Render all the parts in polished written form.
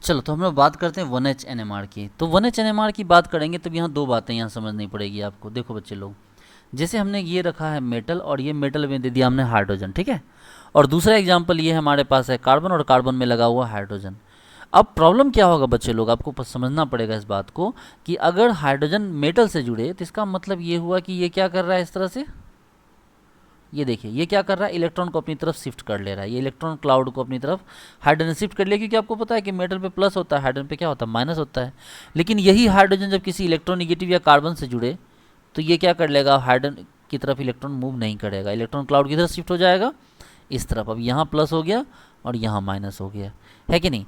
चलो तो हम लोग बात करते हैं 1H NMR की। तो 1H NMR की बात करेंगे तब यहाँ दो बातें यहाँ समझनी पड़ेगी आपको। देखो बच्चे लोग, जैसे हमने ये रखा है मेटल, और ये मेटल में दे दिया हमने हाइड्रोजन, ठीक है। और दूसरा एग्जाम्पल ये हमारे पास है कार्बन, और कार्बन में लगा हुआ हाइड्रोजन। अब प्रॉब्लम क्या होगा बच्चे लोग, आपको समझना पड़ेगा इस बात को कि अगर हाइड्रोजन मेटल से जुड़े तो इसका मतलब ये हुआ कि ये क्या कर रहा है इस तरह से, ये देखिए ये क्या कर रहा है, इलेक्ट्रॉन को अपनी तरफ शिफ्ट कर ले रहा है। ये इलेक्ट्रॉन क्लाउड को अपनी तरफ हाइड्रोजन शिफ्ट कर लिया, क्योंकि आपको पता है कि मेटल पे प्लस होता है, हाइड्रोजन पे क्या होता है, माइनस होता है। लेकिन यही हाइड्रोजन जब किसी इलेक्ट्रोनिगेटिव या कार्बन से जुड़े तो ये क्या कर लेगा, हाइड्रोजन की तरफ इलेक्ट्रॉन मूव नहीं करेगा, इलेक्ट्रॉन क्लाउड की तरफ शिफ्ट हो जाएगा इस तरफ। अब यहाँ प्लस हो गया और यहाँ माइनस हो गया, है कि नहीं।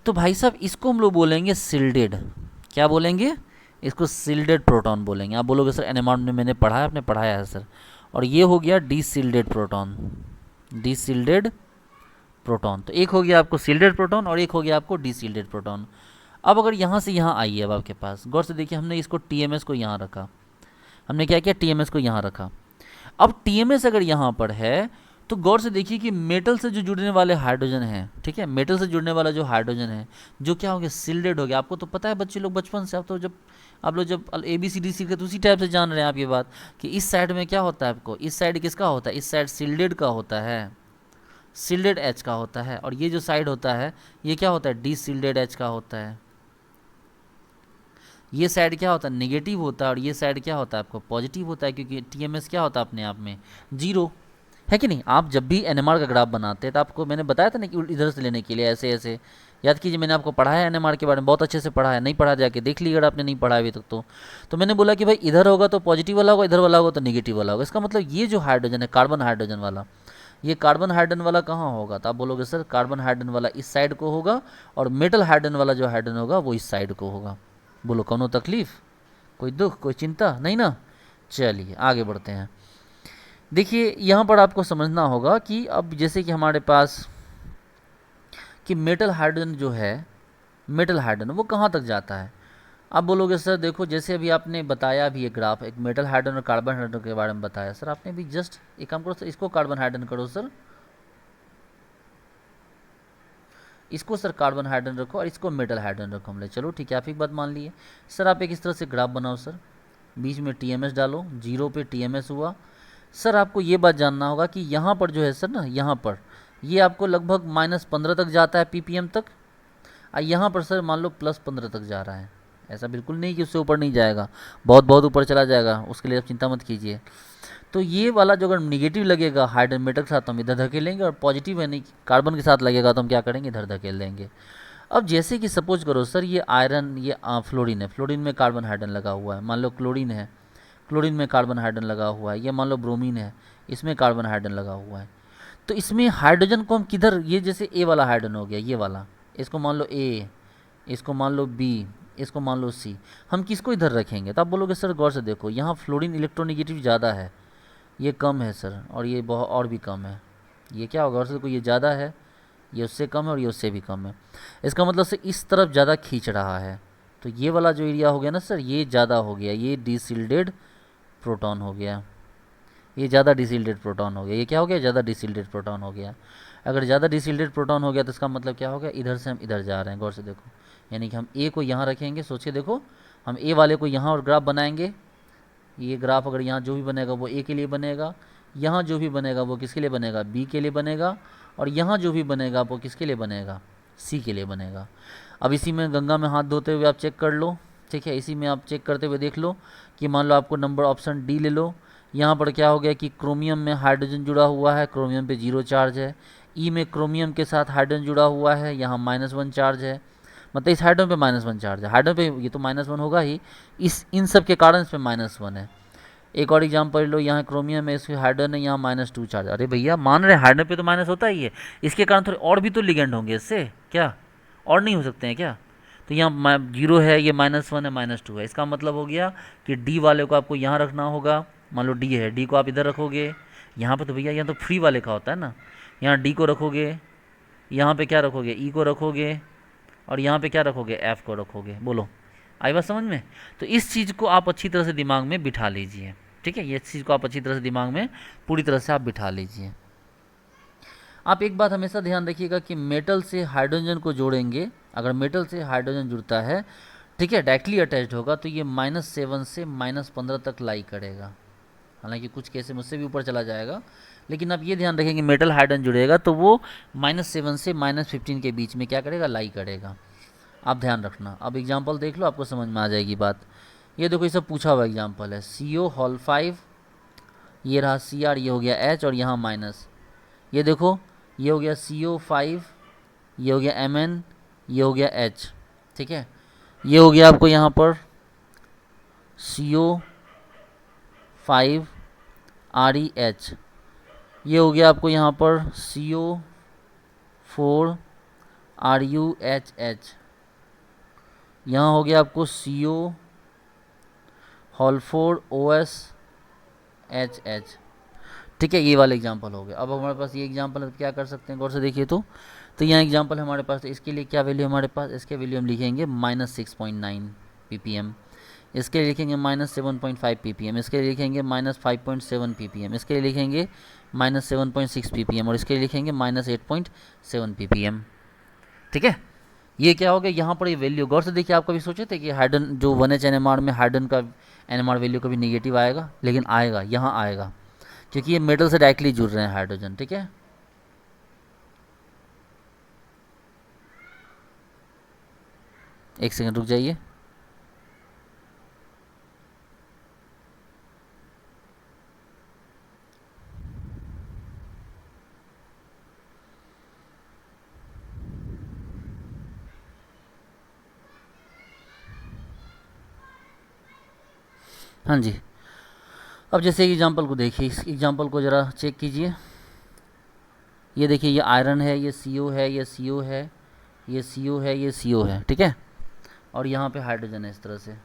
तो भाई साहब इसको हम लोग बोलेंगे सिल्डेड, क्या बोलेंगे, इसको सिल्डेड प्रोटॉन बोलेंगे। आप बोलोगे सर एनएमआर में मैंने पढ़ा है, आपने पढ़ाया है सर। और ये हो गया डीसिल्डेड प्रोटॉन, डीसिल्डेड प्रोटॉन। तो एक हो गया आपको सिल्डेड प्रोटॉन और एक हो गया आपको डीसिल्डेड प्रोटॉन। अब अगर यहाँ से यहाँ आइए, अब आपके पास गौर से देखिए, हमने इसको टीएमएस को यहाँ रखा, हमने क्या किया, टीएमएस को यहाँ रखा। अब टीएमएस अगर यहाँ पर है तो गौर से देखिए कि मेटल से जो जुड़ने वाले हाइड्रोजन हैं, ठीक है, मेटल से जुड़ने वाला जो हाइड्रोजन है जो क्या हो गया, सिल्डेड हो गया। आपको तो पता है बच्चे लोग बचपन से, आप लोग जब ABCD सीखे तो उसी टाइप से जान रहे हैं आप ये बात कि इस साइड में क्या होता है, आपको इस साइड किसका होता है, इस साइड सिल्डेड का होता है, सिल्डेड H का होता है। और ये जो साइड होता है ये क्या होता है, डीसिल्डेड H का होता है। ये साइड क्या होता है, नेगेटिव होता है, और ये साइड क्या होता है आपको पॉजिटिव होता है, क्योंकि टीएमएस क्या होता है अपने आप में जीरो, है कि नहीं। आप जब भी एनएमआर का ग्राफ बनाते हैं तो आपको मैंने बताया था ना कि इधर से लेने के लिए ऐसे ऐसे, याद कीजिए मैंने आपको पढ़ाया है एनएमआर के बारे में, बहुत अच्छे से पढ़ा है, नहीं पढ़ा जाके देख लीजिए अगर आपने नहीं पढ़ा अभी तक तो मैंने बोला कि भाई इधर होगा तो पॉजिटिव वाला होगा, इधर वाला होगा तो नेगेटिव वाला होगा। इसका मतलब ये जो हाइड्रोजन है कार्बन हाइड्रोजन वाला, ये कार्बन हाइड्रोजन वाला कहाँ होगा, तो आप बोलोगे सर कार्बन हाइड्रोजन वाला इस साइड को होगा, और मेटल हाइड्रोजन वाला जो हाइड्रोजन होगा वो इस साइड को होगा। बोलो कौनो तकलीफ, कोई दुख, कोई चिंता नहीं ना। चलिए आगे बढ़ते हैं। देखिए यहाँ पर आपको समझना होगा कि अब जैसे कि हमारे पास कि मेटल हाइड्रोजन जो है, मेटल हाइड्रोजन वो कहाँ तक जाता है। आप बोलोगे सर देखो जैसे अभी आपने बताया भी एक ग्राफ, एक मेटल हाइड्रोजन और कार्बन हाइड्रोजन के बारे में बताया सर आपने भी, जस्ट एक काम करो सर, इसको कार्बन हाइड्रोजन करो सर, इसको सर कार्बन हाइड्रोजन रखो और इसको मेटल हाइड्रोजन रखो हमने, चलो ठीक है आप एक बात मान लिए। सर आप एक इस तरह से ग्राफ बनाओ सर, बीच में टीएमएस डालो, जीरो पे टीएमएस हुआ। सर आपको ये बात जानना होगा कि यहाँ पर जो है सर ना, यहाँ पर ये आपको लगभग -15 तक जाता है ppm तक, और यहाँ पर सर मान लो +15 तक जा रहा है। ऐसा बिल्कुल नहीं कि उससे ऊपर नहीं जाएगा, बहुत बहुत ऊपर चला जाएगा, उसके लिए आप चिंता मत कीजिए। तो ये वाला जो अगर निगेटिव लगेगा हाइड्रोजन मेटल के साथ तो हम इधर धकेलेंगे, और पॉजिटिव यानी कार्बन के साथ लगेगा तो हम क्या करेंगे, इधर धकेल देंगे। अब जैसे कि सपोज करो सर ये आयरन, ये फ्लोरीन है, फ्लोरीन में कार्बन हाइड्रोजन लगा हुआ है, मान लो क्लोरीन है, क्लोरीन में कार्बन हाइड्रोजन लगा हुआ है, ये मान लो ब्रोमीन है, इसमें कार्बन हाइड्रोजन लगा हुआ है। तो इसमें हाइड्रोजन को हम किधर, ये जैसे ए वाला हाइड्रोजन हो गया ये वाला, इसको मान लो ए, इसको मान लो बी, इसको मान लो सी, हम किसको इधर रखेंगे। तो आप बोलोगे सर गौर से देखो यहाँ फ्लोरीन इलेक्ट्रोनिगेटिव ज़्यादा है, ये कम है सर, और ये बहुत और भी कम है, ये क्या होगा, गौर से देखो ये ज़्यादा है, ये उससे कम है, और ये उससे भी कम है। इसका मतलब से इस तरफ ज़्यादा खींच रहा है, तो ये वाला जो एरिया हो गया ना सर, ये ज़्यादा हो गया, ये डिसिल्डेड प्रोटॉन हो गया, ये ज़्यादा डिसिल्डेड प्रोटॉन हो गया, ये क्या हो गया, ज़्यादा डिसिल्डेड प्रोटॉन हो गया। अगर ज़्यादा डिसिल्डेड प्रोटॉन हो गया तो इसका मतलब क्या हो गया, इधर से हम इधर जा रहे हैं, गौर से देखो, यानी कि हम ए को यहाँ रखेंगे, सोचिए देखो हम ए वाले को यहाँ और ग्राफ बनाएंगे, ये ग्राफ अगर यहाँ जो भी बनेगा वो ए के लिए बनेगा, यहाँ जो भी बनेगा वो किसके लिए बनेगा, बी के लिए बनेगा, और यहाँ जो भी बनेगा वो किसके लिए बनेगा, सी के लिए बनेगा। अब इसी में गंगा में हाथ धोते हुए आप चेक कर लो, ठीक है, इसी में आप चेक करते हुए देख लो कि मान लो आपको नंबर ऑप्शन डी ले लो। यहाँ पर क्या हो गया कि क्रोमियम में हाइड्रोजन जुड़ा हुआ है, क्रोमियम पे 0 चार्ज है। ई में क्रोमियम के साथ हाइड्रोजन जुड़ा हुआ है, यहाँ -1 चार्ज है, मतलब इस हाइड्रोजन पे -1 चार्ज है, हाइड्रोजन पे ये तो -1 होगा ही, इस इन सब के कारण इस पे -1 है। एक और एग्जाम्पल लो, यहाँ क्रोमियम है, इसके हाइड्रोजन है, यहाँ -2 चार्ज। अरे भैया मान रहे हाइड्रोजन पे तो माइनस होता ही है, इसके कारण थोड़े और भी तो लिगेंड होंगे इससे, क्या और नहीं हो सकते हैं क्या। तो यहाँ 0 है, ये -1 है, -2 है, इसका मतलब हो गया कि डी वाले को आपको यहाँ रखना होगा। मान लो डी है, डी को आप इधर रखोगे, यहाँ पे तो भैया यहाँ तो फ्री वाले का होता है ना, यहाँ डी को रखोगे, यहाँ पे क्या रखोगे, ई को रखोगे, और यहाँ पे क्या रखोगे, एफ को रखोगे। बोलो आई बात समझ में। तो इस चीज़ को आप अच्छी तरह से दिमाग में बिठा लीजिए, ठीक है, ये चीज़ को आप अच्छी तरह से दिमाग में पूरी तरह से आप बिठा लीजिए। आप एक बात हमेशा ध्यान रखिएगा कि मेटल से हाइड्रोजन को जोड़ेंगे अगर मेटल से हाइड्रोजन जुड़ता है, ठीक है, डायरेक्टली अटैच्ड होगा तो ये -7 से -15 तक लाई करेगा। हालांकि कुछ केस में उससे भी ऊपर चला जाएगा, लेकिन आप ये ध्यान रखें कि मेटल हाइड्रोजन जुड़ेगा तो वो -7 से -15 के बीच में क्या करेगा, लाई करेगा। आप ध्यान रखना। अब एग्जाम्पल देख लो, आपको समझ में आ जाएगी बात। ये देखो, ये सब पूछा हुआ एग्जाम्पल है। CO-5, ये रहा Cr, ये हो गया H और यहाँ माइनस। ये देखो, ये हो गया CO5, ये हो गया Mn, ये हो गया H, ठीक है। ये हो गया आपको यहाँ पर CO5 ReH, ये हो गया आपको यहाँ पर CO4 RuHH, यहाँ हो गया आपको CO4 OSHH, ठीक है। ये वाला एग्जाम्पल हो गया। अब हमारे पास ये एग्जाम्पल है, क्या कर सकते हैं, गौर से देखिए तो यहाँ एग्जाम्पल है हमारे पास। तो इसके लिए क्या वैल्यू हमारे पास, इसके वैल्यू हम लिखेंगे -6.9 ppm, इसके लिए लिखेंगे -7.5 ppm, इसके लिए लिखेंगे -5.7 ppm, इसके लिए लिखेंगे -7.6 ppm और इसके लिए लिखेंगे -8.7 ppm, ठीक है। ये क्या हो गया यहाँ पर, ये वैल्यू गौर से देखिए। आप कभी सोचे थे कि हाइड्रोजन जो 1H NMR में हाइड्रोजन का NMR वैल्यू कभी नेगेटिव आएगा? लेकिन आएगा, यहाँ आएगा, क्योंकि ये मेटल से डायरेक्टली जुड़ रहे हैं हाइड्रोजन, ठीक है। एक सेकंड रुक जाइए। हाँ जी, अब जैसे एग्जांपल को देखिए, इस एग्जांपल को ज़रा चेक कीजिए। ये देखिए, ये आयरन है, ये CO है, ये CO है, ये CO है, ये CO है, ठीक है। और यहाँ पे हाइड्रोजन है इस तरह से।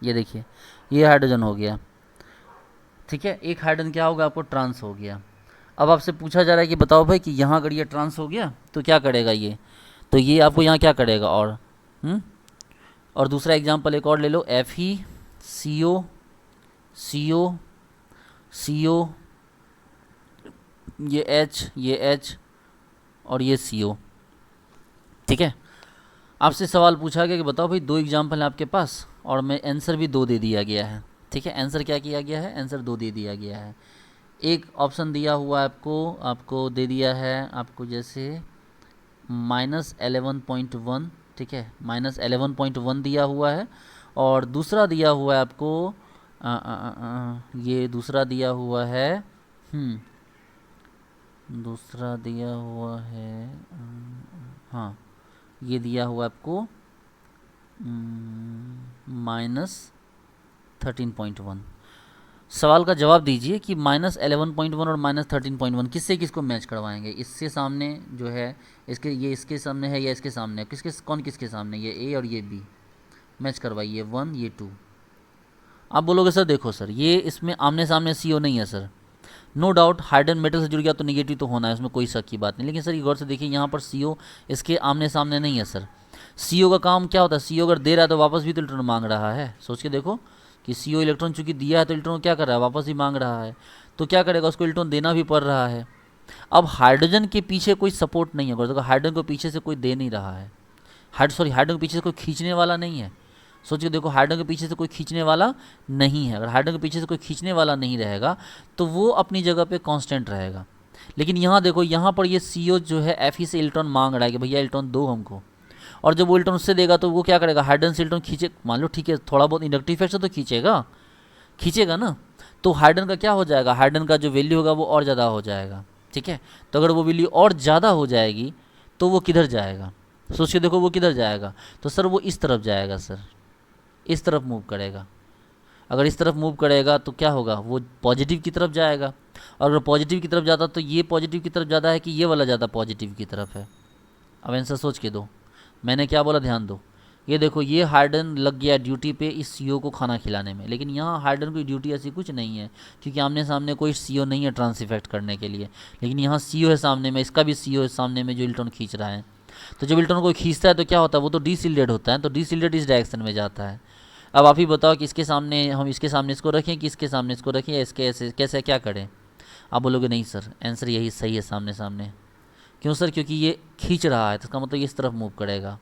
ये देखिए, ये हाइड्रोजन हो गया, ठीक है। एक हाइड्रोजन क्या होगा, आपको ट्रांस हो गया। अब आपसे पूछा जा रहा है कि बताओ भाई कि यहाँ अगर ये ट्रांस हो गया तो क्या करेगा ये, तो ये आपको यहाँ क्या करेगा और दूसरा एग्जांपल एक और ले लो, FeCO, CO, CO, ये H और ये CO, ठीक है। आपसे सवाल पूछा गया कि बताओ भाई, दो एग्जांपल हैं आपके पास और मैं आंसर भी 2 दे दिया गया है, ठीक है। आंसर क्या किया गया है, आंसर 2 दे दिया गया है। एक ऑप्शन दिया हुआ है आपको दे दिया है आपको जैसे -11.1, ठीक है, -11.1 दिया हुआ है। और दूसरा दिया हुआ है आपको ये दूसरा दिया हुआ है दूसरा दिया हुआ है हाँ, ये दिया हुआ आपको -13.1। सवाल का जवाब दीजिए कि -11.1 और -13.1 किससे किसको मैच करवाएंगे। इससे सामने जो है इसके सामने है या इसके सामने, कौन किसके सामने, ये A और ये B मैच करवाइए, 1 ये 2। आप बोलोगे सर देखो सर, ये इसमें आमने सामने CO नहीं है sir. No doubt hydrogen metal से जुड़ गया तो निगेटिव तो होना है, उसमें कोई शक की बात नहीं। लेकिन सर ये गौर से देखिए, यहाँ पर CO इसके आमने सामने नहीं है सर। CO का काम क्या होता है, CO अगर दे रहा है तो वापस भी तो इलेक्ट्रॉन मांग रहा है। सोच के देखो कि CO इलेक्ट्रॉन चूंकि दिया है तो इलेक्ट्रॉन क्या कर रहा है, वापस ही मांग रहा है। तो क्या करेगा, उसको इलेक्ट्रॉन देना भी पड़ रहा है। अब हाइड्रोजन के पीछे कोई सपोर्ट नहीं है, हाइड्रोजन को पीछे से कोई दे नहीं रहा है, हाइड्रोजन के पीछे से कोई खींचने वाला नहीं है। सोच के देखो, हाइड्रोजन के पीछे से कोई खींचने वाला नहीं है। अगर हाइड्रोजन के पीछे से कोई खींचने वाला नहीं रहेगा तो वो अपनी जगह पे कांस्टेंट रहेगा। लेकिन यहाँ देखो, यहाँ पर ये CO जो है Fe से इलेक्ट्रॉन मांग रहा है कि भैया इलेक्ट्रॉन दो हमको। और जब वो इलेक्ट्रॉन उससे देगा तो वो क्या करेगा, हाइड्रोजन से इलेक्ट्रॉन खींचे, मान लो ठीक है, थोड़ा बहुत इंडक्टिव इफेक्ट से तो खींचेगा ना। तो हाइड्रोजन का क्या हो जाएगा, हाइड्रोजन का जो वैल्यू होगा वो और ज़्यादा हो जाएगा, ठीक है। तो अगर वो वैल्यू और ज़्यादा हो जाएगी तो वो किधर जाएगा, सोच के देखो वो किधर जाएगा। तो सर वो इस तरफ जाएगा सर, इस तरफ मूव करेगा। अगर इस तरफ मूव करेगा तो क्या होगा, वो पॉजिटिव की तरफ जाएगा। और अगर पॉजिटिव की तरफ जाता तो ये पॉजिटिव की तरफ ज़्यादा है कि ये वाला ज़्यादा पॉजिटिव की तरफ है। अब आंसर सोच के दो, मैंने क्या बोला ध्यान दो। ये देखो, ये हाइड्रोजन लग गया ड्यूटी पे इस CO को खाना खिलाने में, लेकिन यहाँ हाइड्रोजन की ड्यूटी ऐसी कुछ नहीं है क्योंकि आमने सामने कोई CO नहीं है ट्रांस इफेक्ट करने के लिए। लेकिन यहाँ CO है सामने में, इसका भी CO है सामने में जो इलेक्ट्रॉन खींच रहा है। तो जब इलेक्ट्रॉन को खींचता है तो क्या होता है, वो तो डीसिल्डेट होता है, तो डीसिल्डेट इस डायरेक्शन में जाता है। अब आप ही बताओ कि इसके सामने हम इसके सामने इसको रखें कि इसके सामने इसको रखें, या इसके ऐसे कैसे क्या करें। आप बोलोगे नहीं सर, आंसर यही सही है, सामने सामने, क्यों सर? क्योंकि ये खींच रहा है तो इसका मतलब ये इस तरफ मूव करेगा,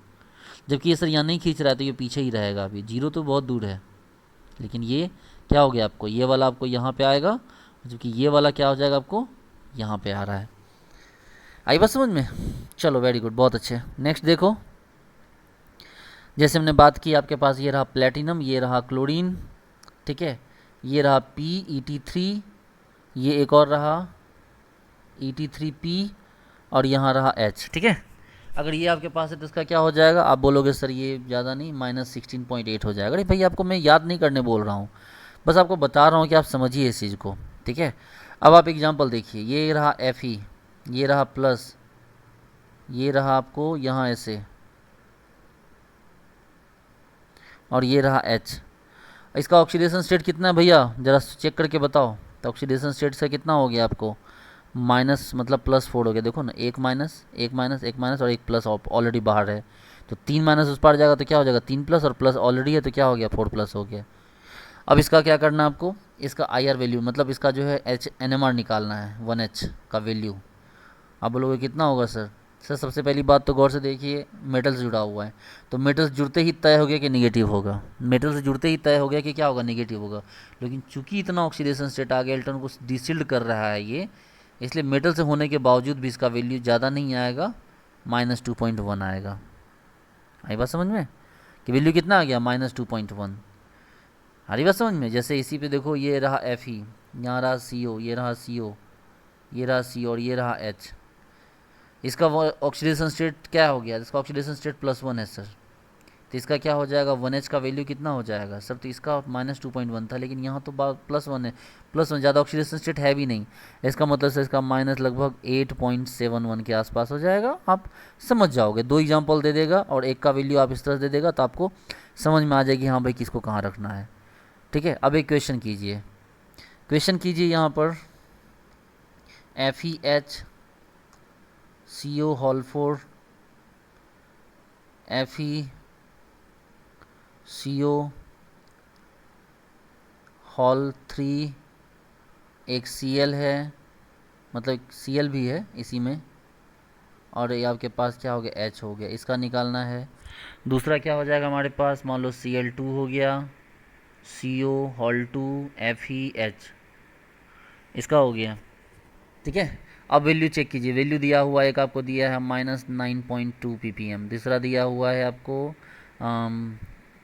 जबकि ये सर यहाँ नहीं खींच रहा है तो ये पीछे ही रहेगा। अभी जीरो तो बहुत दूर है, लेकिन ये क्या हो गया आपको, ये वाला आपको यहाँ पे आएगा, जबकि ये वाला क्या हो जाएगा आपको यहाँ पे आ रहा है। आई बात समझ में? चलो वेरी गुड, बहुत अच्छे। नेक्स्ट देखो, जैसे हमने बात की आपके पास ये रहा प्लेटिनम, ये रहा क्लोरीन, ठीक है, ये रहा PeT3, ये एक और रहा ET3P, और यहाँ रहा H, ठीक है। अगर ये आपके पास है तो इसका क्या हो जाएगा? आप बोलोगे सर ये ज़्यादा नहीं, -16.8 हो जाएगा। अरे भाई आपको मैं याद नहीं करने बोल रहा हूँ, बस आपको बता रहा हूँ कि आप समझिए इस चीज़ को, ठीक है। अब आप एग्जांपल देखिए, ये रहा Fe, ये रहा प्लस, ये रहा आपको यहाँ ऐसे, और ये रहा H। इसका ऑक्सीडेशन स्टेट कितना है भैया, ज़रा चेक करके बताओ। तो ऑक्सीडेशन स्टेट से कितना हो गया आपको, माइनस मतलब +4 हो गया। देखो ना, एक माइनस एक माइनस एक माइनस और एक प्लस ऑलरेडी बाहर है, तो 3 माइनस उस पार जाएगा तो क्या हो जाएगा 3 प्लस, और प्लस ऑलरेडी है तो क्या हो गया 4 प्लस हो गया। अब इसका क्या करना है आपको, इसका IR वैल्यू मतलब इसका जो है NMR निकालना है, 1H का वैल्यू। आप बोलोगे कितना होगा सर? सर सबसे पहली बात तो गौर से देखिए, मेटल से जुड़ा हुआ है, तो मेटल से जुड़ते ही तय हो गया कि निगेटिव होगा, मेटल से जुड़ते ही तय हो गया कि क्या होगा, निगेटिव होगा। लेकिन चूंकि इतना ऑक्सीडेशन स्टेट आ गया, इलेक्ट्रॉन को डिसिल्ड कर रहा है ये, इसलिए मेटल से होने के बावजूद भी इसका वैल्यू ज़्यादा नहीं आएगा, -2.1 आएगा। आई बात समझ में कि वैल्यू कितना आ गया, -2.1। हरी बात समझ में? जैसे इसी पे देखो, ये रहा Fe, यहाँ रहा CO, ये रहा CO, ये रहा C, और ये रहा H। इसका ऑक्सीडेशन स्टेट क्या हो गया, इसका ऑक्सीडेशन स्टेट +1 है सर, तो इसका क्या हो जाएगा, 1H का वैल्यू कितना हो जाएगा सर? तो इसका -2.1 था, लेकिन यहाँ तो +1 है, +1 ज़्यादा ऑक्सीडेशन स्टेट है भी नहीं, इसका मतलब से इसका माइनस लगभग 8.71 के आसपास हो जाएगा। आप समझ जाओगे, 2 एग्जाम्पल दे देगा और एक का वैल्यू आप इस तरह से दे देगा, तो आपको समझ में आ जाएगी हाँ भाई किसको कहाँ रखना है, ठीक है। अब एक क्वेश्चन कीजिए, क्वेश्चन कीजिए यहाँ पर, FeH CO whole 4 Fe CO whole 3, एक Cl है, मतलब Cl भी है इसी में, और ये आपके पास क्या हो गया, H हो गया, इसका निकालना है। दूसरा क्या हो जाएगा हमारे पास, मान लो Cl2 हो गया, CO होल 2 FeH, इसका हो गया, ठीक है। अब वैल्यू चेक कीजिए, वैल्यू दिया हुआ एक आपको दिया है -9.2 ppm, दूसरा दिया हुआ है आपको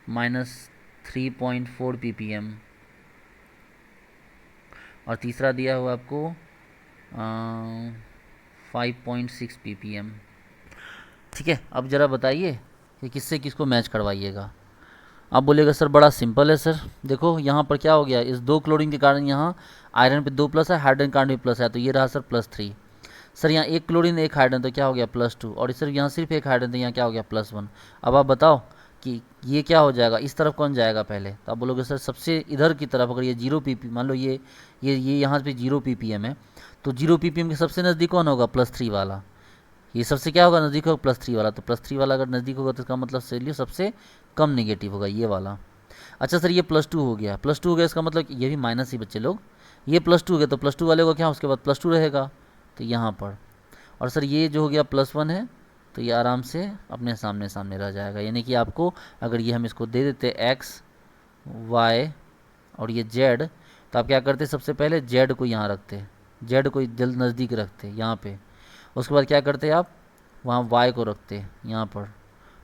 -3.4 ppm, और तीसरा दिया हुआ आपको 5.6 ppm, ठीक है। अब ज़रा बताइए कि किससे किसको मैच करवाइएगा। आप बोलेगा सर बड़ा सिंपल है सर, देखो यहाँ पर क्या हो गया, इस 2 क्लोरीन के कारण यहाँ आयरन पे 2 प्लस है, हाइड्रोजन कारण भी प्लस है, तो ये रहा सर +3। सर यहाँ एक क्लोरीन एक हाइड्रोजन तो क्या हो गया +2, और सर यहाँ सिर्फ एक हाइड्रोजन तो यहाँ क्या हो गया +1। अब आप बताओ कि ये क्या हो जाएगा, इस तरफ कौन जाएगा पहले? तो आप बोलोगे सर सबसे इधर की तरफ, अगर ये 0 ppm, मान लो ये यहाँ पे 0 ppm है, तो 0 ppm के सबसे नज़दीक कौन होगा, +3 वाला। ये सबसे क्या होगा, नज़दीक होगा +3 वाला, तो +3 वाला अगर नज़दीक होगा तो इसका मतलब वैल्यू सबसे कम नेगेटिव होगा, ये वाला। अच्छा सर ये +2 हो गया, +2 हो गया, इसका मतलब ये भी माइनस ही बच्चे लोग, ये +2 हो गया तो +2 वाले को क्या उसके बाद +2 रहेगा, तो यहाँ पर। और सर ये जो हो गया +1 है, तो ये आराम से अपने सामने सामने रह जाएगा, यानी कि आपको अगर ये हम इसको दे देते x y और ये z, तो आप क्या करते, सबसे पहले z को यहाँ रखते, z को जल्द नज़दीक रखते यहाँ पे, उसके बाद क्या करते आप वहाँ y को रखते यहाँ पर,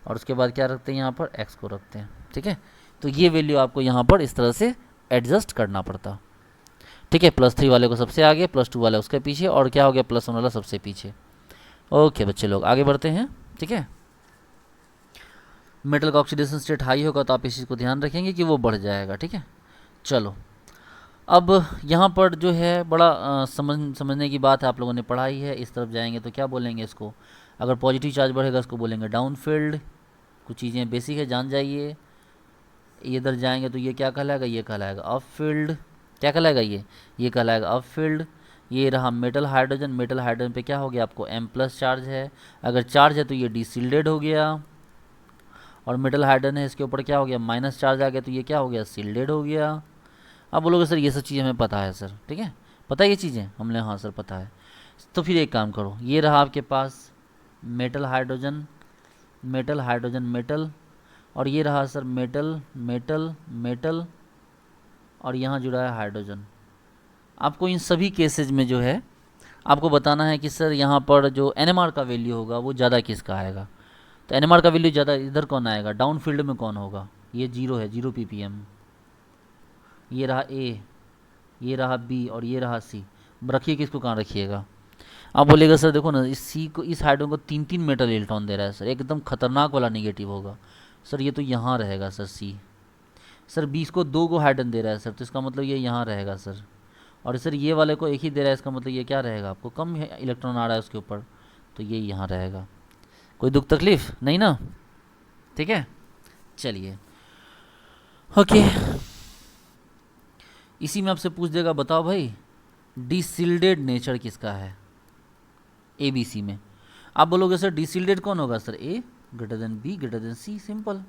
और उसके बाद क्या रखते हैं यहाँ पर x को रखते हैं, ठीक है। तो ये वैल्यू आपको यहाँ पर इस तरह से एडजस्ट करना पड़ता, ठीक है। +3 वाले को सबसे आगे, +2 वाला उसके पीछे, और क्या हो गया +1 वाला सबसे पीछे। ओके बच्चे लोग आगे बढ़ते हैं, ठीक है। मेटल का ऑक्सीडेशन स्टेट हाई होगा तो आप इस चीज़ को ध्यान रखेंगे कि वो बढ़ जाएगा, ठीक है। चलो अब यहाँ पर जो है बड़ा समझने की बात है, आप लोगों ने पढ़ाई है, इस तरफ जाएंगे तो क्या बोलेंगे इसको, अगर पॉजिटिव चार्ज बढ़ेगा इसको बोलेंगे डाउन फील्ड, कुछ चीज़ें बेसिक है जान जाइए। इधर जाएंगे तो ये क्या कहलाएगा, ये कहलाएगा अप फील्ड, क्या कहलाएगा ये कहलाएगा अप फील्ड। ये रहा मेटल हाइड्रोजन, मेटल हाइड्रोजन पे क्या हो गया आपको M+ चार्ज है, अगर चार्ज है तो ये डिसिल्डेड हो गया, और मेटल हाइड्रोजन है इसके ऊपर क्या हो गया माइनस चार्ज आ गया, तो ये क्या हो गया सिल्डेड हो गया। अब बोलोगे सर ये सब चीज़ें हमें पता है सर, ठीक है, पता है ये चीज़ें हमने, हाँ सर पता है। तो फिर एक काम करो, ये रहा आपके पास metal hydrogen metal hydrogen metal, और ये रहा सर मेटल मेटल मेटल, और यहाँ जुड़ा है हाइड्रोजन। आपको इन सभी केसेज में जो है आपको बताना है कि सर यहाँ पर जो एनएमआर का वैल्यू होगा वो ज़्यादा किसका आएगा। तो एनएमआर का वैल्यू ज़्यादा इधर कौन आएगा, डाउन फील्ड में कौन होगा, ये 0 है, 0 ppm। ये रहा ए, ये रहा बी, और ये रहा सी। रखिए किसको कहाँ रखिएगा। आप बोलेगा सर देखो ना, इस सी को, इस हाइड्रोजन को 3 मेटल इलेक्ट्रॉन दे रहा है सर, एकदम खतरनाक वाला नेगेटिव होगा सर, ये तो यहाँ रहेगा सर सी। सर 20 को 2 को हाइड्रोजन दे रहा है सर, तो इसका मतलब ये यहाँ रहेगा सर। और सर ये वाले को एक ही दे रहा है, इसका मतलब ये क्या रहेगा, आपको कम इलेक्ट्रॉन आ रहा है उसके ऊपर, तो ये यहाँ रहेगा। कोई दुख तकलीफ नहीं ना, ठीक है। चलिए ओके, इसी में आपसे पूछ देगा बताओ भाई डिसिल्डेड नेचर किसका है ए बी सी में। आप बोलोगे सर डिसिल्डेड कौन होगा sir, A greater than B greater than C, simple.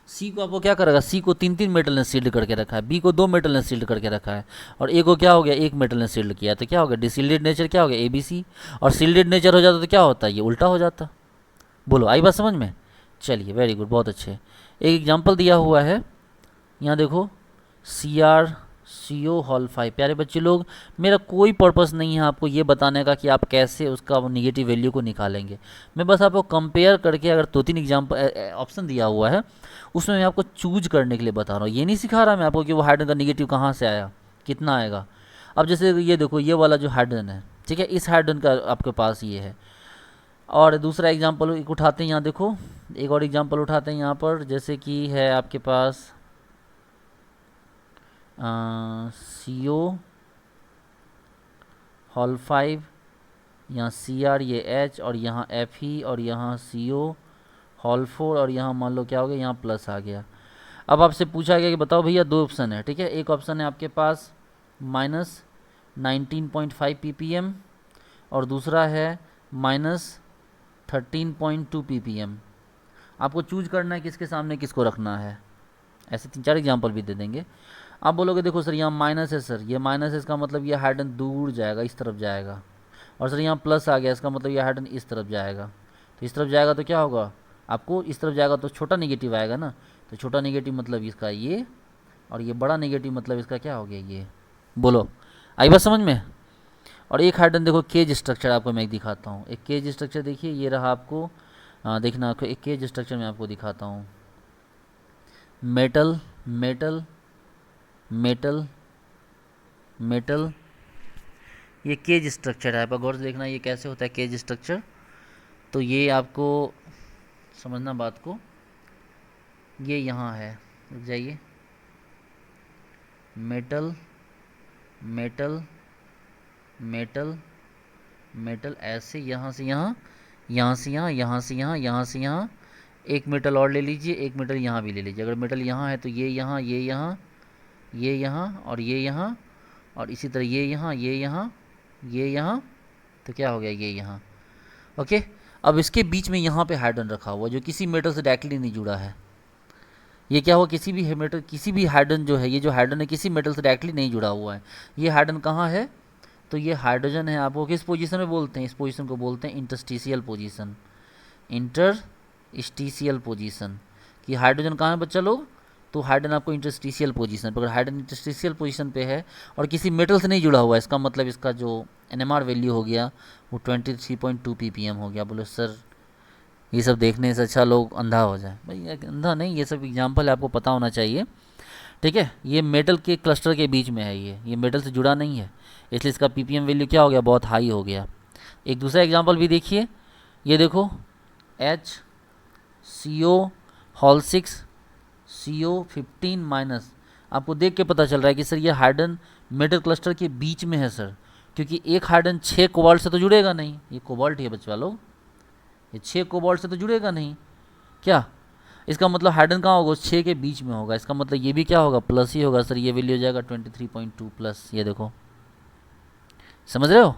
C को आपको क्या करेगा, सी को 3 मेटल ने सील्ड करके रखा है, बी को 2 मेटल ने सील्ड करके रखा है, और ए को क्या हो गया 1 मेटल ने सील्ड किया, तो क्या हो गया डिसिल्डेड नेचर क्या हो गया ए बी सी। और सील्डेड नेचर हो जाता तो क्या होता है, ये उल्टा हो जाता। बोलो आई बात समझ में। चलिए वेरी गुड, बहुत अच्छे। एक एग्जाम्पल दिया हुआ है यहाँ देखो, CrCO♯5। प्यारे बच्चे लोग, मेरा कोई पर्पस नहीं है आपको ये बताने का कि आप कैसे उसका नेगेटिव वैल्यू को निकालेंगे। मैं बस आपको कंपेयर करके, अगर 2-3 एग्जाम्पल ऑप्शन दिया हुआ है उसमें मैं आपको चूज करने के लिए बता रहा हूँ। ये नहीं सिखा रहा मैं आपको कि वो हाइड्रोजन का नेगेटिव कहाँ से आया, कितना आएगा। अब जैसे ये देखो, ये वाला जो हाइड्रोजन है, ठीक है, इस हाइड्रोजन का आपके पास ये है। और दूसरा एग्जाम्पल एक उठाते हैं, यहाँ देखो एक और एग्जाम्पल उठाते हैं यहाँ पर, जैसे कि है आपके पास CO♯5, यहाँ Cr, ये H, और यहाँ Fe, और यहाँ CO♯4, और यहाँ मान लो क्या हो गया, यहाँ प्लस आ गया। अब आपसे पूछा गया कि बताओ भैया, 2 ऑप्शन है, ठीक है। एक ऑप्शन है आपके पास -19.5 ppm, और दूसरा है -13.2 ppm। आपको चूज करना है किसके सामने किसको रखना है। ऐसे 3-4 एग्जाम्पल भी दे देंगे। आप बोलोगे देखो सर यहाँ माइनस है सर, ये माइनस है, इसका मतलब ये हाइड्रोजन दूर जाएगा, इस तरफ जाएगा। और सर यहाँ प्लस आ गया, इसका मतलब ये हाइड्रोजन इस तरफ जाएगा। तो इस तरफ जाएगा तो क्या होगा, आपको इस तरफ जाएगा तो छोटा नेगेटिव आएगा ना, तो छोटा नेगेटिव मतलब इसका ये, और ये बड़ा नेगेटिव मतलब इसका क्या हो गया ये। बोलो आई बात समझ में। और एक हाइड्रोजन देखो केज स्ट्रक्चर आपको मैं दिखाता हूँ। एक केज स्ट्रक्चर देखिए, ये रहा आपको देखना, आपको एक केज स्ट्रक्चर मैं आपको दिखाता हूँ। मेटल मेटल मेटल मेटल, ये केज स्ट्रक्चर है। आप गौर से देखना ये कैसे होता है केज स्ट्रक्चर। तो ये आपको समझना बात को, ये यहाँ है, रुक जाइए, मेटल मेटल मेटल मेटल, ऐसे यहाँ से यहाँ, यहाँ से यहाँ, यहाँ से यहाँ, यहाँ से यहाँ। एक मेटल और ले लीजिए, एक मेटल यहाँ भी ले लीजिए। अगर मेटल यहाँ है तो ये यहाँ, ये यहाँ, ये यहाँ, और ये यहाँ, और इसी तरह ये यहाँ, ये यहाँ, ये यहाँ, तो क्या हो गया ये यहाँ। ओके, अब इसके बीच में यहाँ पे हाइड्रोजन रखा हुआ जो किसी मेटल से डायरेक्टली नहीं जुड़ा है। ये क्या हुआ, किसी भी मेटल, किसी भी हाइड्रोजन जो है, ये जो हाइड्रोजन है किसी मेटल से डायरेक्टली नहीं जुड़ा हुआ है। ये हाइड्रोजन कहाँ है, तो ये हाइड्रोजन है, आपको किस पोजीशन में बोलते हैं, इस पोजीशन को बोलते हैं इंटरस्टिशियल पोजीशन। इंटरस्टिशियल पोजीशन, कि हाइड्रोजन कहाँ है बच्चा लोग, तो हाइड्रोजन आपको इंटरस्टिशियल पोजीशन पर, अगर हाइड्रोजन इंटरस्टिशियल पोजीशन पे है और किसी मेटल से नहीं जुड़ा हुआ है, इसका मतलब इसका जो एनएमआर वैल्यू हो गया वो 23.2 ppm हो गया। बोलो सर ये सब देखने से अच्छा लोग अंधा हो जाए। भाई अंधा नहीं, ये सब एग्जाम्पल आपको पता होना चाहिए, ठीक है। ये मेटल के क्लस्टर के बीच में है, ये मेटल से जुड़ा नहीं है, इसलिए इसका ppm वैल्यू क्या हो गया, बहुत हाई हो गया। एक दूसरा एग्जाम्पल भी देखिए, ये देखो HCO♯6 CO15-, आपको देख के पता चल रहा है कि सर ये हाइड्रोजन मेटल क्लस्टर के बीच में है सर, क्योंकि एक हाइड्रोजन 6 कोबाल्ट से तो जुड़ेगा नहीं, ये कोबाल्ट ही है बच्चा लोग, ये 6 कोबाल्ट से तो जुड़ेगा नहीं क्या। इसका मतलब हाइड्रोजन कहाँ होगा, 6 के बीच में होगा, इसका मतलब ये भी क्या होगा, प्लस ही होगा सर। ये वैल्यू हो जाएगा 23.2 प्लस, ये देखो समझ रहे हो,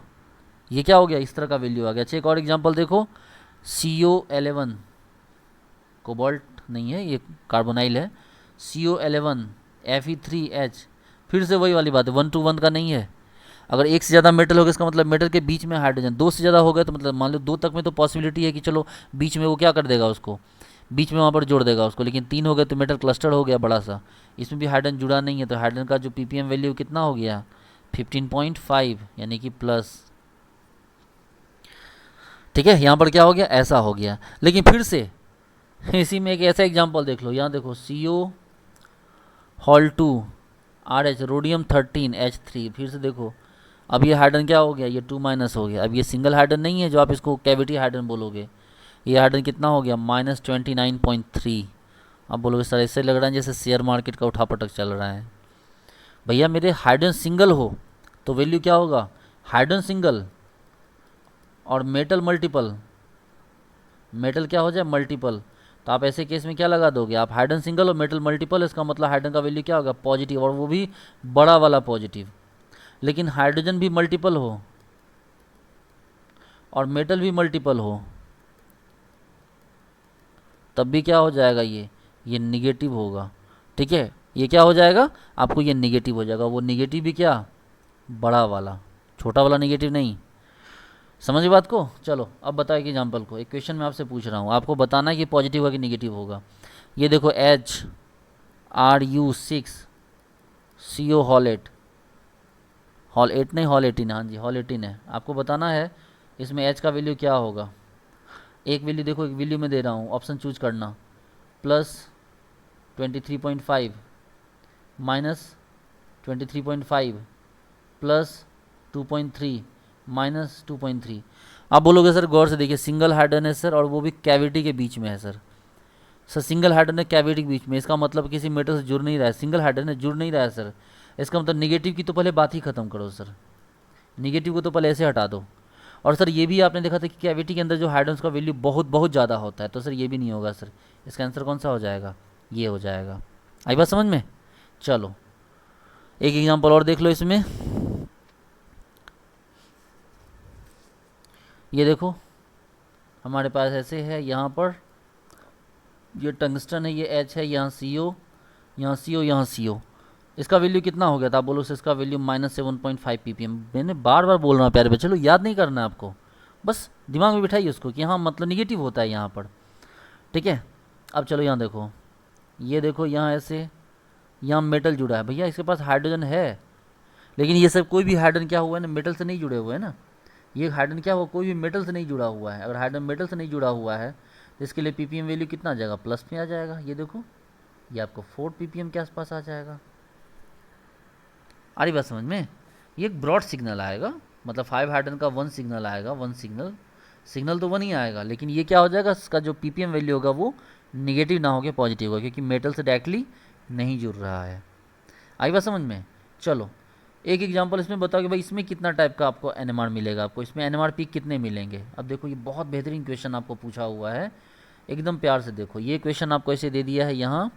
ये क्या हो गया, इस तरह का वैल्यू आ गया। अच्छा एक और एग्जांपल देखो, CO11, कोबाल्ट नहीं है ये कार्बोनाइल है, CO11 Fe3H, फिर से वही वाली बात है, 1 to 1 का नहीं है। अगर एक से ज़्यादा मेटल होगा इसका मतलब मेटल के बीच में हाइड्रोजन, दो से ज़्यादा हो गया तो मतलब मान लो दो तक में तो पॉसिबिलिटी है कि चलो बीच में वो क्या कर देगा उसको, बीच में वहाँ पर जोड़ देगा उसको, लेकिन तीन हो गए तो मेटल क्लस्टर हो गया बड़ा सा, इसमें भी हाइड्रोजन जुड़ा नहीं है, तो हाइड्रोजन का जो ppm वैल्यू कितना हो गया 15.5 यानी कि प्लस। ठीक है, यहाँ पर क्या हो गया, ऐसा हो गया। लेकिन फिर से इसी में एक ऐसा एग्जांपल देख लो, यहाँ देखो CO hall 2 RH rhodium 13H3, फिर से देखो अब ये हाइड्रोजन क्या हो गया, ये 2 माइनस हो गया। अब ये सिंगल हाइड्रोजन नहीं है जो आप इसको कैविटी हाइड्रोजन बोलोगे, ये हाइड्रोजन कितना हो गया -29.3। अब बोलोगे सर ऐसे लग रहा है जैसे शेयर मार्केट का उठापटक चल रहा है। भैया मेरे हाइड्रोजन सिंगल हो तो वैल्यू क्या होगा, हाइड्रोजन सिंगल और मेटल मल्टीपल, मेटल क्या हो जाए मल्टीपल, तो आप ऐसे केस में क्या लगा दोगे, आप हाइड्रोजन सिंगल और मेटल मल्टीपल, इसका मतलब हाइड्रोजन का वैल्यू क्या होगा पॉजिटिव, और वो भी बड़ा वाला पॉजिटिव। लेकिन हाइड्रोजन भी मल्टीपल हो और मेटल भी मल्टीपल हो तब भी क्या हो जाएगा, ये निगेटिव होगा। ठीक है, ये क्या हो जाएगा आपको, ये निगेटिव हो जाएगा। वो निगेटिव भी क्या, बड़ा वाला, छोटा वाला निगेटिव नहीं। समझ बात को। चलो अब बताओ एक एग्जाम्पल को, एक क्वेश्चन मैं आपसे पूछ रहा हूँ, आपको बताना है कि पॉजिटिव होगा कि निगेटिव होगा। ये देखो HRU6 CO हॉल 8, हॉल 8 नहीं हॉल 18, हाँ जी हॉल 18 है। आपको बताना है इसमें H का वैल्यू क्या होगा। एक वैल्यू देखो, एक वैल्यू में दे रहा हूँ, ऑप्शन चूज करना, +23.5 -23.5 +2.3 -2.3। आप बोलोगे सर गौर से देखिए, सिंगल हाइड्रोजन है सर और वो भी कैविटी के बीच में है सर। सर सिंगल हाइड्रोजन है कैविटी के बीच में, इसका मतलब किसी मेटल से जुड़ नहीं रहा है, सिंगल हाइड्रोजन है जुड़ नहीं रहा है सर। इसका मतलब निगेटिव की तो पहले बात ही खत्म करो सर, निगेटिव को तो पहले ऐसे हटा दो। और सर ये भी आपने देखा था कि कैविटी के अंदर जो हाइड्रोजन का वैल्यू बहुत बहुत ज़्यादा होता है, तो सर ये भी नहीं होगा सर। इसका आंसर कौन सा हो जाएगा, ये हो जाएगा। आई बात समझ में। चलो एक एग्जांपल और देख लो इसमें, ये देखो हमारे पास ऐसे है, यहाँ पर ये टंगस्टन है, ये H है, यहाँ CO, यहाँ CO, यहाँ CO। इसका वैल्यू कितना हो गया था, आप बोलो सर इसका वैल्यू -7.5 ppm। मैंने बार बार बोल रहा हूँ प्यारे बच्चे, चलो याद नहीं करना है आपको, बस दिमाग में बिठाइए उसको कि हाँ मतलब निगेटिव होता है यहाँ पर। ठीक है, अब चलो यहाँ देखो, ये देखो यहाँ ऐसे, यहाँ मेटल जुड़ा है, भैया इसके पास हाइड्रोजन है, लेकिन ये सब कोई भी हाइड्रोजन क्या हुआ है ना, मेटल से नहीं जुड़े हुए हैं ना। ये हाइड्रोजन क्या हुआ, कोई भी मेटल से नहीं जुड़ा हुआ है। अगर हाइड्रोजन मेटल से नहीं जुड़ा हुआ है तो इसके लिए ppm वैल्यू कितना आ जाएगा, प्लस में आ जाएगा। ये देखो ये आपको 4 ppm के आसपास आ जाएगा। आ रही बात समझ में। ये एक ब्रॉड सिग्नल आएगा, मतलब 5 हाइड्रोजन का 1 सिग्नल आएगा, 1 सिग्नल, सिग्नल तो 1 ही आएगा, लेकिन ये क्या हो जाएगा, इसका जो ppm वैल्यू होगा वो निगेटिव ना होकर पॉजिटिव होगा, क्योंकि मेटल से डायरेक्टली नहीं जुड़ रहा है। आई बात समझ में। चलो एक एग्जांपल इसमें बताओ कि भाई इसमें कितना टाइप का आपको NMR मिलेगा, आपको इसमें NMR पीक कितने मिलेंगे। अब देखो ये बहुत बेहतरीन क्वेश्चन आपको पूछा हुआ है, एकदम प्यार से देखो। ये क्वेश्चन आपको ऐसे दे दिया है, यहाँ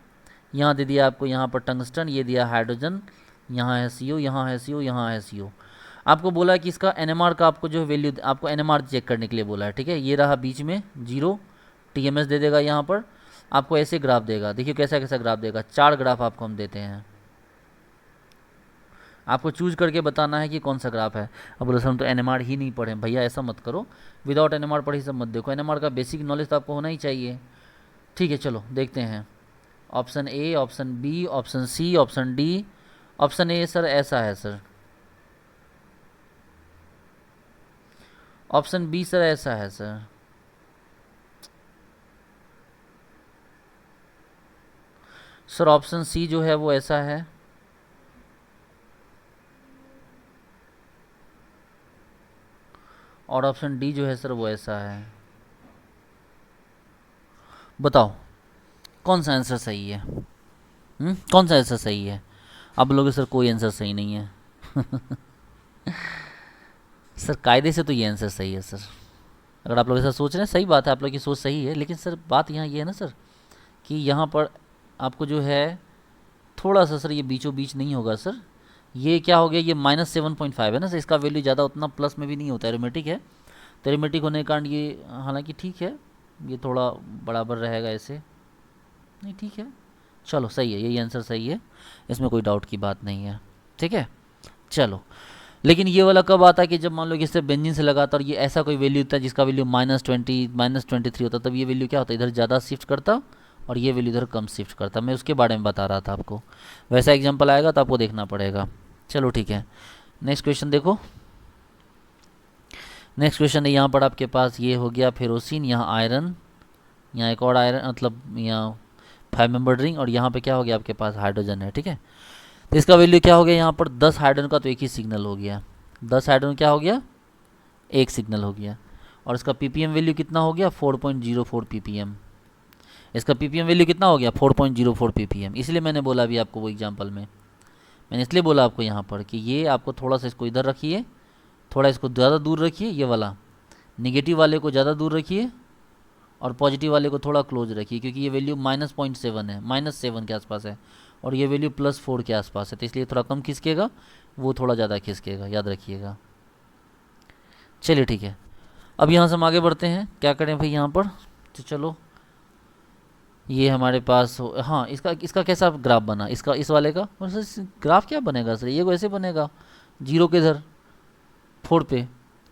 यहाँ दे दिया आपको, यहाँ पर टंगस्टन, ये दिया हाइड्रोजन, यहाँ है CO, यहाँ है CO, यहाँ है CO। आपको बोला है कि इसका NMR का आपको जो वैल्यू, आपको NMR चेक करने के लिए बोला है। ठीक है, ये रहा बीच में 0, TMS दे देगा यहाँ पर, आपको ऐसे ग्राफ देगा। देखिए कैसा कैसा ग्राफ देगा, 4 ग्राफ आपको हम देते हैं, आपको चूज करके बताना है कि कौन सा ग्राफ है। अब बोलो सर हम तो NMR ही नहीं पढ़े। भैया ऐसा मत करो, विदाउट NMR पढ़े सब मत देखो, NMR का बेसिक नॉलेज तो आपको होना ही चाहिए। ठीक है चलो देखते हैं, option A, option B, option C, option D। Option A sir ऐसा है सर, ऑप्शन B सर ऐसा है सर, सर ऑप्शन C जो है वो ऐसा है, और ऑप्शन D जो है सर वो ऐसा है। बताओ कौन सा आंसर सही है, कौन सा आंसर सही है। अब लोग सर कोई आंसर सही नहीं है सर कायदे से तो ये आंसर सही है सर। अगर आप लोग ऐसा सोच रहे हैं सही बात है, आप लोग की सोच सही है, लेकिन सर बात यहाँ ये है ना सर कि यहाँ पर आपको जो है थोड़ा सा सर ये बीचों बीच नहीं होगा सर। ये क्या हो गया, ये -7.5 है ना सर, इसका वैल्यू ज़्यादा उतना प्लस में भी नहीं होता, एरोमेटिक है, तो एरोमेटिक होने के कारण ये हालांकि ठीक है, ये थोड़ा बराबर रहेगा ऐसे, नहीं ठीक है। चलो सही है, यही आंसर सही है, इसमें कोई डाउट की बात नहीं है। ठीक है चलो लेकिन ये वाला कब आता है कि जब मान लो कि इससे बेंजीन से लगाता और ये ऐसा कोई वैल्यू होता है जिसका वैल्यू -20 -23 होता, तब ये वैल्यू क्या होता है, इधर ज़्यादा शिफ्ट करता और ये वैल्यू इधर कम शिफ्ट करता। मैं उसके बारे में बता रहा था आपको। वैसा एग्जाम्पल आएगा तो आपको देखना पड़ेगा। चलो ठीक है, नेक्स्ट क्वेश्चन देखो। नेक्स्ट क्वेश्चन है यहाँ पर आपके पास, ये हो गया फेरोसिन, यहाँ आयरन, यहाँ एक और आयरन, मतलब यहाँ 5 मेंबर रिंग, और यहाँ पे क्या हो गया आपके पास हाइड्रोजन है। ठीक है, तो इसका वैल्यू क्या हो गया यहाँ पर 10 हाइड्रोजन का तो एक ही सिग्नल हो गया, 10 हाइड्रोजन क्या हो गया, एक सिग्नल हो गया। और इसका पीपीएम वैल्यू कितना हो गया 4.04 पीपीएम। इसका पीपीएम वैल्यू कितना हो गया 4.04 पीपीएम। इसलिए मैंने बोला अभी आपको वो एग्जाम्पल में, मैंने इसलिए बोला आपको यहाँ पर कि ये आपको थोड़ा सा इसको इधर रखिए, थोड़ा इसको ज़्यादा दूर रखिए, ये वाला निगेटिव वाले को ज़्यादा दूर रखिए और पॉजिटिव वाले को थोड़ा क्लोज रखिए, क्योंकि ये वैल्यू -0.7 है, -7 के आसपास है, और ये वैल्यू +4 के आसपास है, तो इसलिए थोड़ा कम खिसकेगा, वो थोड़ा ज़्यादा खिसकेगा, याद रखिएगा। चलिए ठीक है, अब यहाँ से हम आगे बढ़ते हैं। क्या करें भाई यहाँ पर, तो चलो ये हमारे पास हो, हाँ इसका इसका कैसा ग्राफ बना, इसका इस वाले का ग्राफ क्या बनेगा सर, ये वैसे बनेगा 0 के इधर 4 पे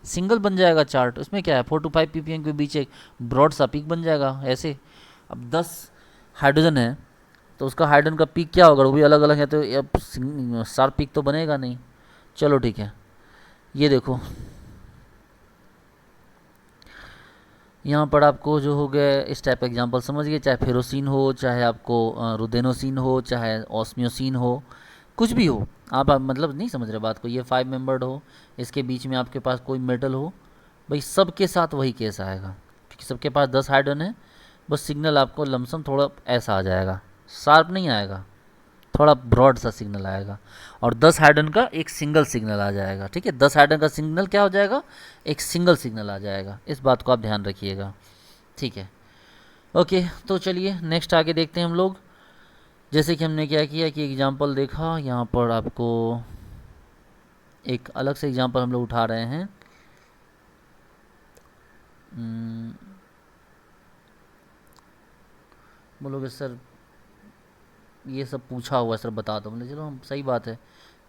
सिंगल बन जाएगा चार्ट, उसमें क्या है 4 to 5 ppm के बीच एक ब्रॉड सा पीक बन जाएगा ऐसे। अब 10 हाइड्रोजन है तो उसका हाइड्रोजन का पीक क्या होगा, वो भी अलग अलग है, तो अब शार्प पीक तो बनेगा नहीं। चलो ठीक है, ये देखो यहाँ पर आपको जो हो गया इस टाइप का एग्जांपल समझ गए, चाहे फेरोसिन हो, चाहे आपको रुदेनोसिन हो, चाहे ऑस्मियोसिन हो, कुछ भी हो। आप मतलब नहीं समझ रहे बात को, ये 5 मेंबर्ड हो, इसके बीच में आपके पास कोई मेटल हो, भाई सबके साथ वही केस आएगा, क्योंकि सबके पास 10 हाइड्रोजन है, बस सिग्नल आपको लमसम थोड़ा ऐसा आ जाएगा, शार्प नहीं आएगा, थोड़ा ब्रॉड सा सिग्नल आएगा, और 10 हाइड्रोजन का एक सिंगल सिग्नल आ जाएगा। ठीक है, 10 हाइड्रोजन का सिग्नल क्या हो जाएगा, एक सिंगल सिग्नल आ जाएगा, इस बात को आप ध्यान रखिएगा। ठीक है, ओके, तो चलिए नेक्स्ट आगे देखते हैं हम लोग। जैसे कि हमने क्या किया कि एग्जाम्पल देखा, यहाँ पर आपको एक अलग से एग्जाम्पल हम लोग उठा रहे हैं। बोलोगे सर ये सब पूछा हुआ है सर बता दो, मतलब चलो हम, सही बात है,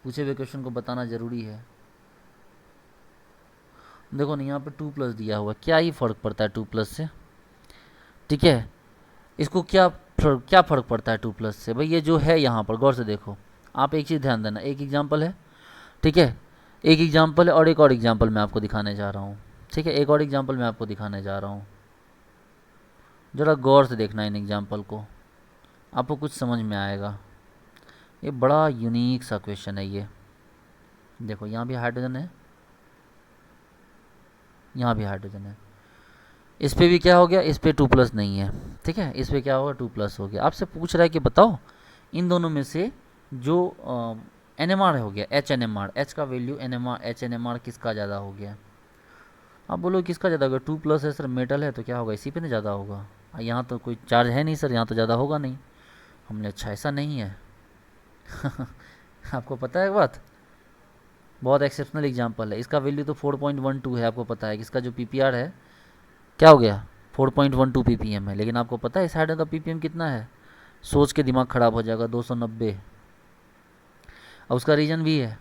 पूछे हुए क्वेश्चन को बताना ज़रूरी है। देखो ना यहाँ पे 2+ दिया हुआ, क्या ही फ़र्क पड़ता है 2+ से। ठीक है, इसको क्या फ़र्क पड़ता है 2+ से, भाई ये जो है यहाँ पर गौर से देखो, आप एक चीज़ ध्यान देना, एक एग्जाम्पल है, ठीक है, एक एग्जाम्पल है, और एक और एग्जाम्पल मैं आपको दिखाने जा रहा हूँ। ठीक है, एक और एग्जाम्पल मैं आपको दिखाने जा रहा हूँ, ज़रा गौर से देखना इन एग्जाम्पल को, आपको कुछ समझ में आएगा। ये बड़ा यूनिक सा क्वेश्चन है ये। देखो यहाँ भी हाइड्रोजन है, यहाँ भी हाइड्रोजन है, इस पे भी क्या हो गया, इस पे 2+ नहीं है। ठीक है, इस पे क्या होगा 2+ हो गया। आपसे पूछ रहा है कि बताओ इन दोनों में से जो NMR हो गया, HNMR, H का वैल्यू NMR HNMR किसका ज़्यादा हो गया। आप बोलो किसका ज़्यादा होगा, 2+ है सर, मेटल है तो क्या होगा, इसी पे ना ज़्यादा होगा, यहाँ तो कोई चार्ज है नहीं सर, यहाँ तो ज़्यादा होगा नहीं। हमने अच्छा ऐसा नहीं है आपको पता है एक बात, बहुत एक्सेप्शनल एग्जांपल है, इसका वैल्यू तो 4.12 है, आपको पता है कि इसका जो PPR है क्या हो गया 4.12 ppm है, लेकिन आपको पता है इस हाइड्रोजन का ppm कितना है, सोच के दिमाग खराब हो जाएगा, 290। और उसका रीजन भी है,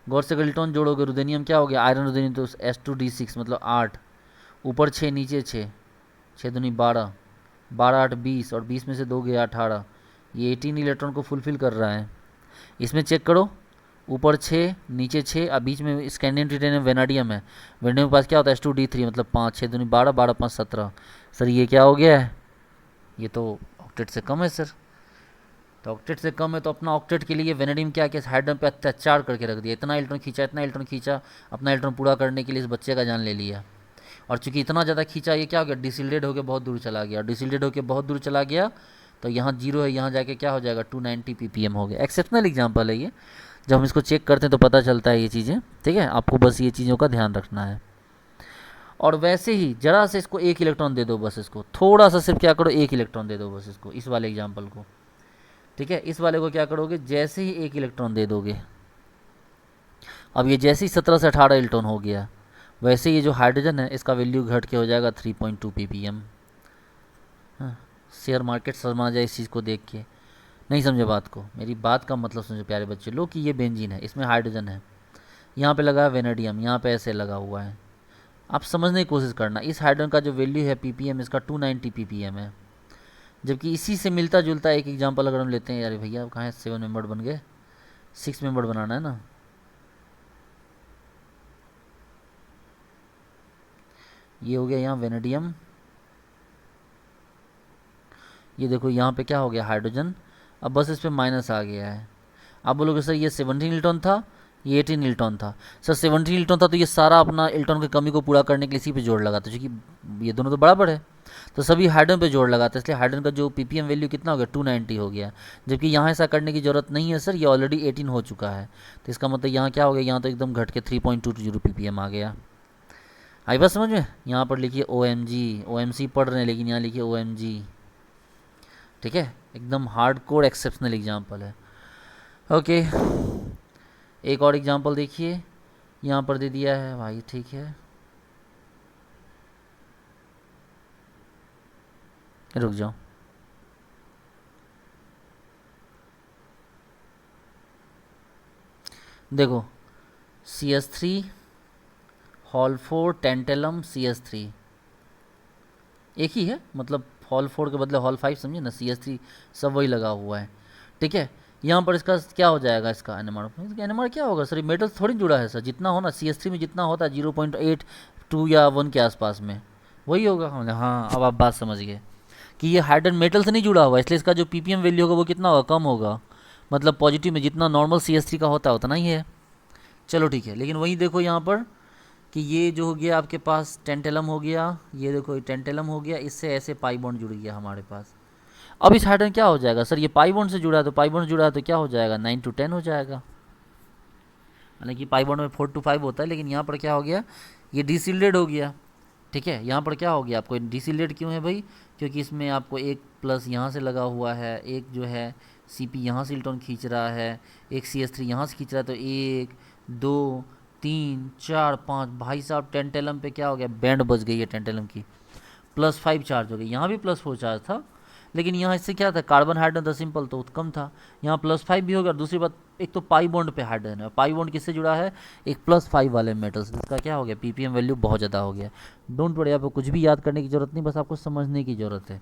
गौर से इलेक्ट्रॉन जोड़ोगे, रुदेनियम क्या हो गया, आयरन रुदेनियम, तो S2D6 मतलब 8, ऊपर 6 नीचे 6, 6 दूनी 12, 12 8 20, और 20 में से 2 गया 18, ये 18 इलेक्ट्रॉन को फुलफिल कर रहा है। इसमें चेक करो, ऊपर 6 नीचे 6 और बीच में स्कैंडियम ट्रिटेनियम वेनाडियम है, वेनाडियम के पास क्या होता है S2D3 मतलब 5, 6 दूनी 12, 12 5 17। सर ये क्या हो गया है, ये तो ऑक्टेट से कम है सर, तो ऑक्टेट से कम है तो अपना ऑक्टेट के लिए वेनेडियम क्या किया, हाइड्रोजन पे अत्याचार करके रख दिया, इतना इलेक्ट्रॉन खींचा, इतना इलेक्ट्रॉन खींचा, अपना इलेक्ट्रॉन पूरा करने के लिए इस बच्चे का जान ले लिया। और चूंकि इतना ज़्यादा खींचा, ये क्या हो गया, डिसिल्डेड होकर बहुत दूर चला गया, डिसिल्डेड होकर बहुत दूर चला गया, तो यहाँ 0 है, यहाँ जाके क्या हो जाएगा 290 ppm हो गया। एक्सेप्शनल एग्जाम्पल है ये, जब हम इसको चेक करते हैं तो पता चलता है ये चीज़ें। ठीक है, आपको बस ये चीज़ों का ध्यान रखना है। और वैसे ही जरा से इसको एक इलेक्ट्रॉन दे दो, बस इसको थोड़ा सा सिर्फ क्या करो, एक इलेक्ट्रॉन दे दो बस इसको, इस वाले एग्जाम्पल को। ठीक है, इस वाले को क्या करोगे, जैसे ही एक इलेक्ट्रॉन दे दोगे, अब ये जैसे ही 17 से 18 इलेक्ट्रॉन हो गया, वैसे ये जो हाइड्रोजन है इसका वैल्यू घट के हो जाएगा 3.2 ppm। हाँ, शेयर मार्केट शर्मा जाए इस चीज़ को देख के, नहीं समझे बात को, मेरी बात का मतलब समझो प्यारे बच्चे लोग कि ये बेंजीन है, इसमें हाइड्रोजन है, यहाँ पे लगा है वेनेडियम, यहाँ पे ऐसे लगा हुआ है। आप समझने की कोशिश करना, इस हाइड्रोजन का जो वैल्यू है ppm इसका 290 ppm है, जबकि इसी से मिलता जुलता एक एग्जांपल अगर हम लेते हैं, यार भैया कहाँ है, 7 मेंबर बन गए, 6 मेंबर बनाना है ना। ये हो गया यहाँ वेनेडियम, ये देखो यहाँ पे क्या हो गया हाइड्रोजन, अब बस इस पे माइनस आ गया है। आप बोलोगे सर ये 17 इलेक्ट्रॉन था, ये 18 इलेक्ट्रॉन था। सर 17 इलेक्ट्रॉन था तो ये सारा अपना इलेक्ट्रॉन की कमी को पूरा करने के लिए इसी पे जोड़ लगाता है, क्योंकि ये दोनों तो बराबर है, तो सभी हाइड्रोजन पे जोड़ लगाते हैं, इसलिए हाइड्रोजन का जो ppm वैल्यू कितना हो गया 290 हो गया। जबकि यहाँ ऐसा करने की ज़रूरत नहीं है सर, ये ऑलरेडी 18 हो चुका है, तो इसका मतलब यहाँ क्या हो गया, यहाँ तो एकदम घट के 3.220 ppm आ गया। आई बात समझ में। यहाँ पर लिखिए OMG, OMC पढ़ रहे हैं लेकिन यहाँ लिखिए OMG, ठीक है, एकदम हार्ड कोर एक्सेप्शनल एग्जाम्पल है। ओके, एक और एग्जाम्पल देखिए, यहाँ पर दे दिया है भाई, ठीक है, रुक जाओ। देखो CS3 हॉल 4 टेंटेलम CS3 एक ही है, मतलब हॉल 4 के बदले हॉल 5 समझिए ना, CS3 सब वही लगा हुआ है, ठीक है। यहाँ पर इसका क्या हो जाएगा, इसका NMR क्या होगा सर, ये मेटल थोड़ी जुड़ा है सर, जितना हो ना CS3 में जितना होता है 0.8 2 या 1 के आसपास में वही होगा। हाँ, अब आप बात समझ गए कि ये हाइड्रोजन मेटल से नहीं जुड़ा हुआ, इसलिए इसका जो ppm वैल्यू होगा वो कितना होगा, कम होगा, मतलब पॉजिटिव में जितना नॉर्मल CS3 का होता है उतना ही है। चलो ठीक है, लेकिन वही देखो यहाँ पर कि ये जो हो गया आपके पास टेंटेलम हो गया, ये देखो ये टेंटेलम हो गया, इससे ऐसे पाई बॉन्ड जुड़ गया हमारे पास। अब इस हाइड्रोजन क्या हो जाएगा सर, ये पाई बॉन्ड से जुड़ा है, तो पाई बॉन्ड जुड़ा है तो क्या हो जाएगा 9 to 10 हो जाएगा, यानी कि पाई बॉन्ड में 4 to 5 होता है, लेकिन यहाँ पर क्या हो गया, ये डिसिल्डेड हो गया, ठीक है। यहाँ पर क्या हो गया आपको, डिसिल्डेड क्यों है भाई, क्योंकि इसमें आपको एक प्लस यहाँ से लगा हुआ है, एक जो है CP यहाँ से इलेक्ट्रॉन खींच रहा है, एक CS3 यहाँ से खींच रहा है, तो 1 2 3 4 5 भाई साहब टेंटेलम पे क्या हो गया, बैंड बज गई है टेंटेलम की, +5 चार्ज हो गई। यहाँ भी +4 चार्ज था, लेकिन यहाँ इससे क्या था, कार्बन हाइड्रोजन था सिंपल तो कम था, यहाँ +5 भी हो गया। दूसरी बात, एक तो पाई बॉन्ड पे हाइड्रोजन है, पाई बॉन्ड किससे जुड़ा है, एक +5 वाले मेटल से, इसका क्या हो गया ppm वैल्यू बहुत ज़्यादा हो गया। डोंट वरी, आपको कुछ भी याद करने की ज़रूरत नहीं, बस आपको समझने की ज़रूरत है,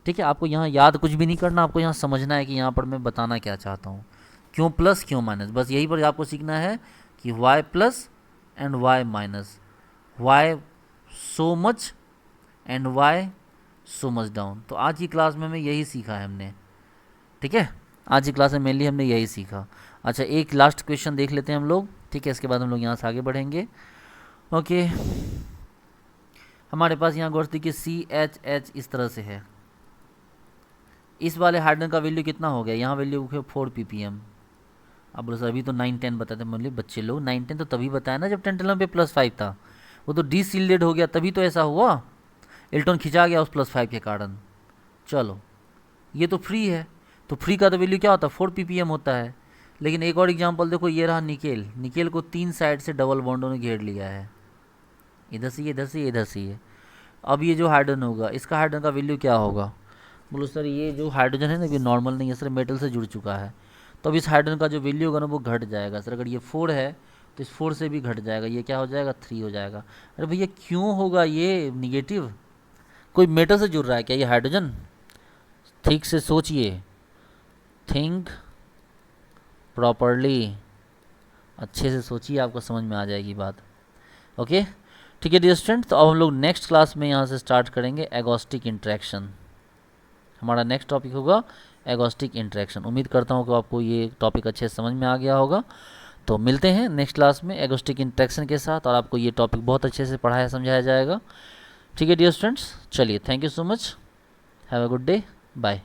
ठीक है। आपको यहाँ याद कुछ भी नहीं करना, आपको यहाँ समझना है कि यहाँ पर मैं बताना क्या चाहता हूँ, क्यों प्लस क्यों माइनस, बस यही पर आपको सीखना है कि y plus and y minus, y so much and y so much down. तो आज की क्लास में हमें यही सीखा है हमने, ठीक है, आज की क्लास में मेनली हमने यही सीखा। अच्छा, एक लास्ट क्वेश्चन देख लेते हैं हम लोग, ठीक है, इसके बाद हम लोग यहाँ से आगे बढ़ेंगे। ओके, हमारे पास यहाँ गौर देखिए CHH इस तरह से है, इस वाले हाइड्रोजन का वैल्यू कितना हो गया, यहाँ वैल्यू 4 ppm। अब बोलो सर अभी तो 9-10 बताते, मतलब बच्चे लोग 9-10 तो तभी बताया ना जब टेंटेलम पे +5 था, वो तो डिसिल्डेड हो गया तभी तो ऐसा हुआ, इलेक्ट्रॉन खिंचा गया उस +5 के कारण। चलो, ये तो फ्री है, तो फ्री का तो वैल्यू क्या होता है 4 ppm होता है। लेकिन एक और एग्जांपल देखो, ये रहा निकेल, निकेल को 3 साइड से डबल बॉन्डों ने घेर लिया है, इधर से ये, इधर से ये, इधर से ये। अब ये जो हाइड्रोजन होगा, इसका हाइड्रोजन का वैल्यू क्या होगा, बोलो सर ये जो हाइड्रोजन है ना ये नॉर्मल नहीं है सर, मेटल से जुड़ चुका है, तो अब इस हाइड्रोजन का जो वैल्यू होगा ना वो घट जाएगा सर। अगर ये 4 है तो इस 4 से भी घट जाएगा, ये क्या हो जाएगा 3 हो जाएगा। अरे भैया क्यों होगा ये निगेटिव, कोई मेटल से जुड़ रहा है क्या ये हाइड्रोजन, ठीक से सोचिए, थिंक प्रॉपरली, अच्छे से सोचिए, आपको समझ में आ जाएगी बात। ओके, ठीक है डियर स्टूडेंट, तो अब हम लोग नेक्स्ट क्लास में यहाँ से स्टार्ट करेंगे एगोस्टिक इंट्रैक्शन। हमारा नेक्स्ट टॉपिक होगा एगोस्टिक इंट्रैक्शन। उम्मीद करता हूँ कि आपको ये टॉपिक अच्छे से समझ में आ गया होगा। तो मिलते हैं नेक्स्ट क्लास में एगोस्टिक इंट्रैक्शन के साथ, और आपको ये टॉपिक बहुत अच्छे से पढ़ाया समझाया जाएगा। ठीक है डियर स्टूडेंट्स, चलिए, thank you so much, have a good day, bye.